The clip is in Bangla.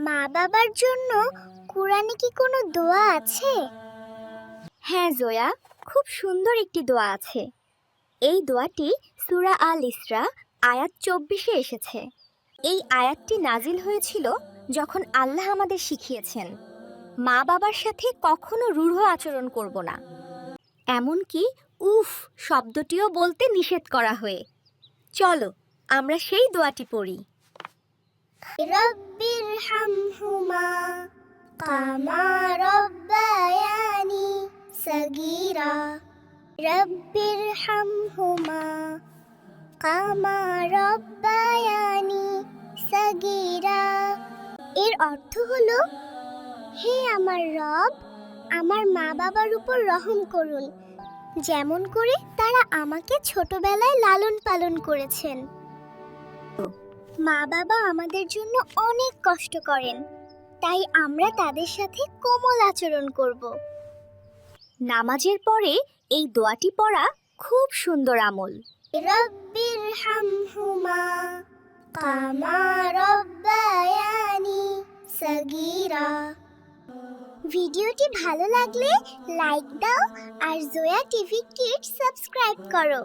মা বাবার জন্য কোরআনে কি কোনো দোয়া আছে? হ্যাঁ জোয়া, খুব সুন্দর একটি দোয়া আছে। এই দোয়াটি সূরা আল ইসরা আয়াত 24-এ এসেছে। এই আয়াতটি নাজিল হয়েছিল যখন আল্লাহ আমাদের শিখিয়েছেন মা বাবার সাথে কখনো রূঢ় আচরণ করব না, এমনকি উফ শব্দটিও বলতে নিষেধ করা হয়ে। চলো আমরা সেই দোয়াটি পড়ি। রব্বির হামহুমা কামা রব্বায়ানি সগীরা। রব্বির হামহুমা কামা রব্বায়ানি সগীরা। এর অর্থ হলো, হে আমার রব, আমার মা বাবার উপর রহম করুন, যেমন করে তারা আমাকে ছোটবেলায় লালন পালন করেছেন। মা বাবা আমাদের জন্য অনেক কষ্ট করেন, তাই আমরা তাদের সাথে কোমল আচরণ করব। নামাজের পরে এই দোয়াটি পড়া খুব সুন্দর আমল। রব্বির হামহুমা কামা রব্বায়ানি সগীরা। ভিডিওটি ভালো লাগলে লাইক দাও আর জোয়া টিভি কিডস সাবস্ক্রাইব করো।